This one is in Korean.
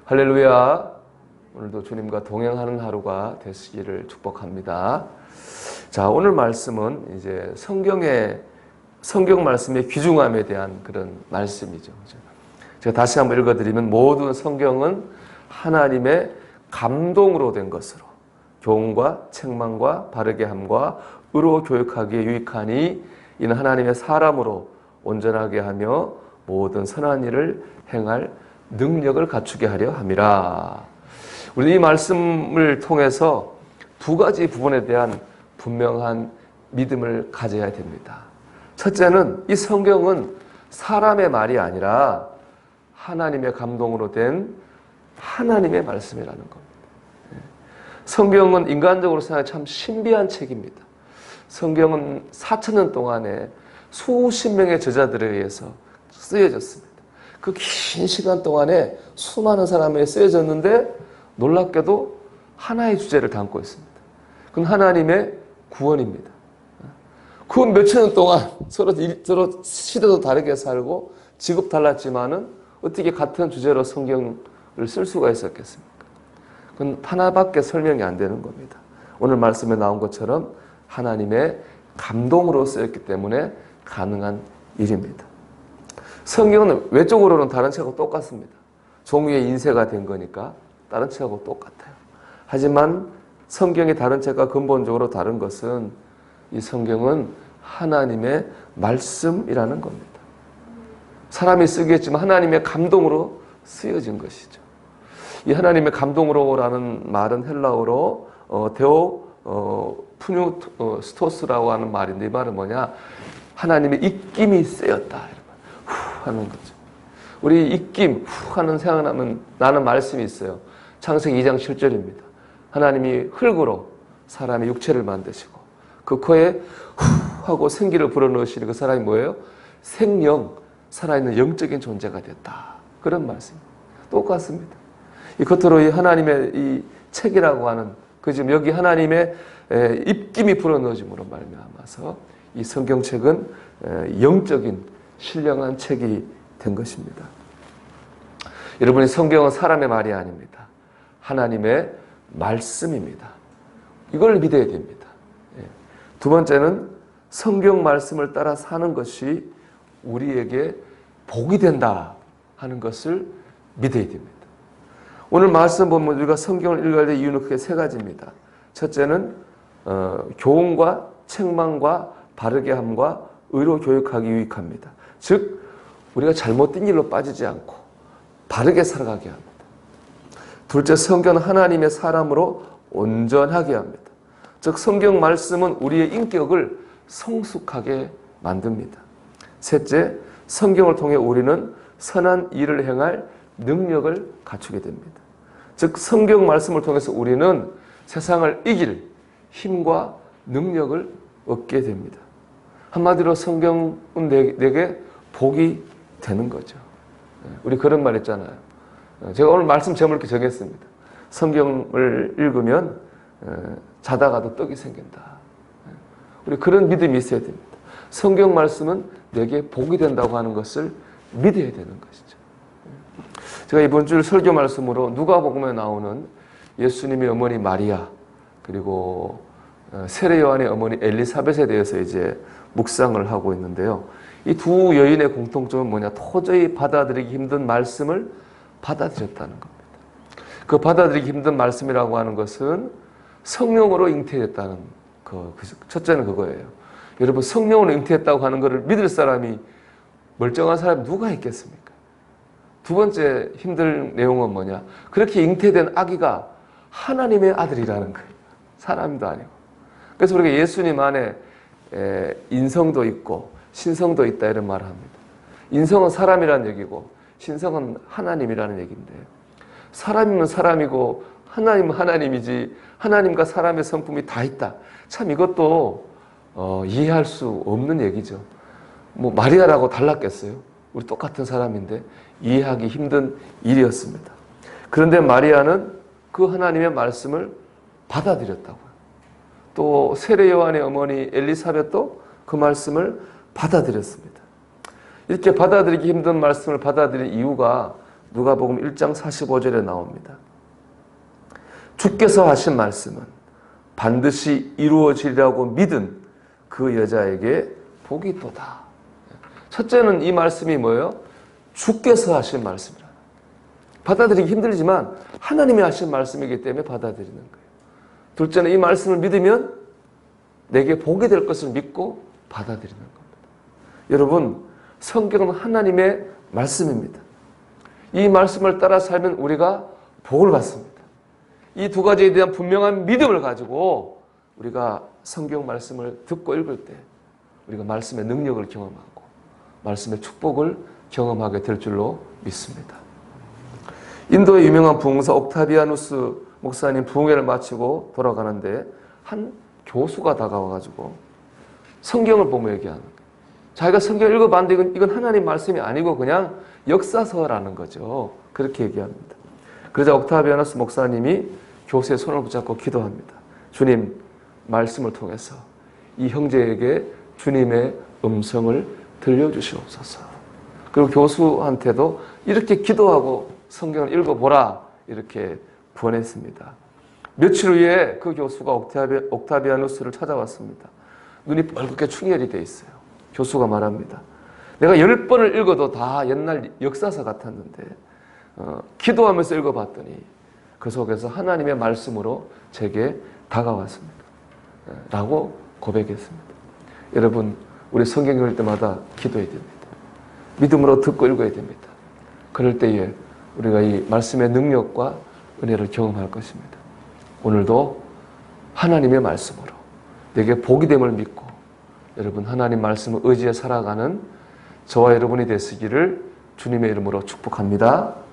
할렐루야. 오늘도 주님과 동행하는 하루가 되시기를 축복합니다. 자, 오늘 말씀은 이제 성경 말씀의 귀중함에 대한 그런 말씀이죠. 제가 다시 한번 읽어드리면, 모든 성경은 하나님의 감동으로 된 것으로 교훈과 책망과 바르게 함과 의로 교육하기에 유익하니, 이는 하나님의 사람으로 온전하게 하며 모든 선한 일을 행할 능력을 갖추게 하려 함이라. 우리 이 말씀을 통해서 두 가지 부분에 대한 분명한 믿음을 가져야 됩니다. 첫째는, 이 성경은 사람의 말이 아니라 하나님의 감동으로 된 하나님의 말씀이라는 겁니다. 성경은 인간적으로 생각해 참 신비한 책입니다. 성경은 4,000년 동안에 수십 명의 저자들에 의해서 쓰여졌습니다. 그 긴 시간 동안에 수많은 사람에게 쓰여졌는데, 놀랍게도 하나의 주제를 담고 있습니다. 그건 하나님의 구원입니다. 그 몇천 년 동안 서로 시대도 다르게 살고 직업 달랐지만은 어떻게 같은 주제로 성경을 쓸 수가 있었겠습니까? 그건 하나밖에 설명이 안 되는 겁니다. 오늘 말씀에 나온 것처럼 하나님의 감동으로 쓰였기 때문에 가능한 일입니다. 성경은 외적으로는 다른 책하고 똑같습니다. 종이에 인쇄가 된 거니까 다른 책하고 똑같아요. 하지만 성경이 다른 책과 근본적으로 다른 것은, 이 성경은 하나님의 말씀이라는 겁니다. 사람이 쓰겠지만 하나님의 감동으로 쓰여진 것이죠. 이 하나님의 감동으로라는 말은 헬라어로 푸뉴스토스라고 하는 말인데, 이 말은 뭐냐? 하나님의 입김이 쓰였다 후 하는 거죠. 우리 입김 후 하는 생각나면 나는 말씀이 있어요. 창세기 2장 7절입니다. 하나님이 흙으로 사람의 육체를 만드시고 그 코에 후 하고 생기를 불어넣으시니 그 사람이 뭐예요? 생명, 살아있는 영적인 존재가 됐다. 그런 말씀입니다. 똑같습니다. 이 겉으로 이 하나님의 이 책이라고 하는, 그 지금 여기 하나님의 입김이 불어넣어짐으로 말미암아서 이 성경책은 영적인 신령한 책이 된 것입니다. 여러분이, 성경은 사람의 말이 아닙니다. 하나님의 말씀입니다. 이걸 믿어야 됩니다. 두 번째는, 성경 말씀을 따라 사는 것이 우리에게 복이 된다 하는 것을 믿어야 됩니다. 오늘 말씀 보면 우리가 성경을 읽어야 될 이유는 크게 세 가지입니다. 첫째는 교훈과 책망과 바르게 함과 의로 교육하기 유익합니다. 즉, 우리가 잘못된 일로 빠지지 않고 바르게 살아가게 합니다. 둘째, 성경은 하나님의 사람으로 온전하게 합니다. 즉, 성경 말씀은 우리의 인격을 성숙하게 만듭니다. 셋째, 성경을 통해 우리는 선한 일을 행할 능력을 갖추게 됩니다. 즉, 성경 말씀을 통해서 우리는 세상을 이길 힘과 능력을 얻게 됩니다. 한마디로 성경은 내게 복이 되는 거죠. 우리 그런 말 했잖아요. 제가 오늘 말씀 제목을 이렇게 정했습니다. 성경을 읽으면 자다가도 떡이 생긴다. 우리 그런 믿음이 있어야 됩니다. 성경 말씀은 내게 복이 된다고 하는 것을 믿어야 되는 것이죠. 제가 이번 주 설교 말씀으로 누가복음에 나오는 예수님의 어머니 마리아, 그리고 세례 요한의 어머니 엘리사벳에 대해서 이제 묵상을 하고 있는데요. 이 두 여인의 공통점은 뭐냐? 도저히 받아들이기 힘든 말씀을 받아들였다는 겁니다. 그 받아들이기 힘든 말씀이라고 하는 것은 성령으로 잉태됐다는 첫째는 그거예요. 여러분, 성령으로 잉태했다고 하는 것을 믿을 사람이, 멀쩡한 사람이 누가 있겠습니까? 두 번째 힘든 내용은 뭐냐? 그렇게 잉태된 아기가 하나님의 아들이라는 거예요. 사람도 아니고. 그래서 우리가 예수님 안에 인성도 있고 신성도 있다 이런 말을 합니다. 인성은 사람이라는 얘기고 신성은 하나님이라는 얘기인데요. 사람이면 사람이고 하나님은 하나님이지, 하나님과 사람의 성품이 다 있다. 참 이것도 이해할 수 없는 얘기죠. 뭐 마리아라고 달랐겠어요? 우리 똑같은 사람인데 이해하기 힘든 일이었습니다. 그런데 마리아는 그 하나님의 말씀을 받아들였다고요. 또 세례 요한의 어머니 엘리사벳도 그 말씀을 받아들였습니다. 이렇게 받아들이기 힘든 말씀을 받아들인 이유가 누가복음 1장 45절에 나옵니다. 주께서 하신 말씀은 반드시 이루어지리라고 믿은 그 여자에게 복이 있도다. 첫째는 이 말씀이 뭐예요? 주께서 하신 말씀이라. 받아들이기 힘들지만 하나님이 하신 말씀이기 때문에 받아들이는 거예요. 둘째는 이 말씀을 믿으면 내게 복이 될 것을 믿고 받아들이는 겁니다. 여러분, 성경은 하나님의 말씀입니다. 이 말씀을 따라 살면 우리가 복을 받습니다. 이 두 가지에 대한 분명한 믿음을 가지고 우리가 성경 말씀을 듣고 읽을 때 우리가 말씀의 능력을 경험하고 말씀의 축복을 경험하게 될 줄로 믿습니다. 인도의 유명한 부흥사 옥타비아누스 목사님 부흥회를 마치고 돌아가는데 한 교수가 다가와가지고 성경을 보며 얘기하는 거예요. 자기가 성경을 읽어봤는데 이건 하나님 말씀이 아니고 그냥 역사서라는 거죠. 그렇게 얘기합니다. 그러자 옥타비아누스 목사님이 교수의 손을 붙잡고 기도합니다. 주님, 말씀을 통해서 이 형제에게 주님의 음성을 들려주시옵소서. 그리고 교수한테도 이렇게 기도하고 성경을 읽어보라 이렇게 권했습니다. 며칠 후에 그 교수가 옥타비아누스를 찾아왔습니다. 눈이 뻘겋게 충혈이 돼 있어요. 교수가 말합니다. 내가 10번을 읽어도 다 옛날 역사서 같았는데 기도하면서 읽어봤더니 그 속에서 하나님의 말씀으로 제게 다가왔습니다. 라고 고백했습니다. 여러분, 우리 성경 읽을 때마다 기도해야 됩니다. 믿음으로 듣고 읽어야 됩니다. 그럴 때에 우리가 이 말씀의 능력과 은혜를 경험할 것입니다. 오늘도 하나님의 말씀으로 내게 복이 됨을 믿고 여러분 하나님 말씀을 의지해 살아가는 저와 여러분이 되시기를 주님의 이름으로 축복합니다.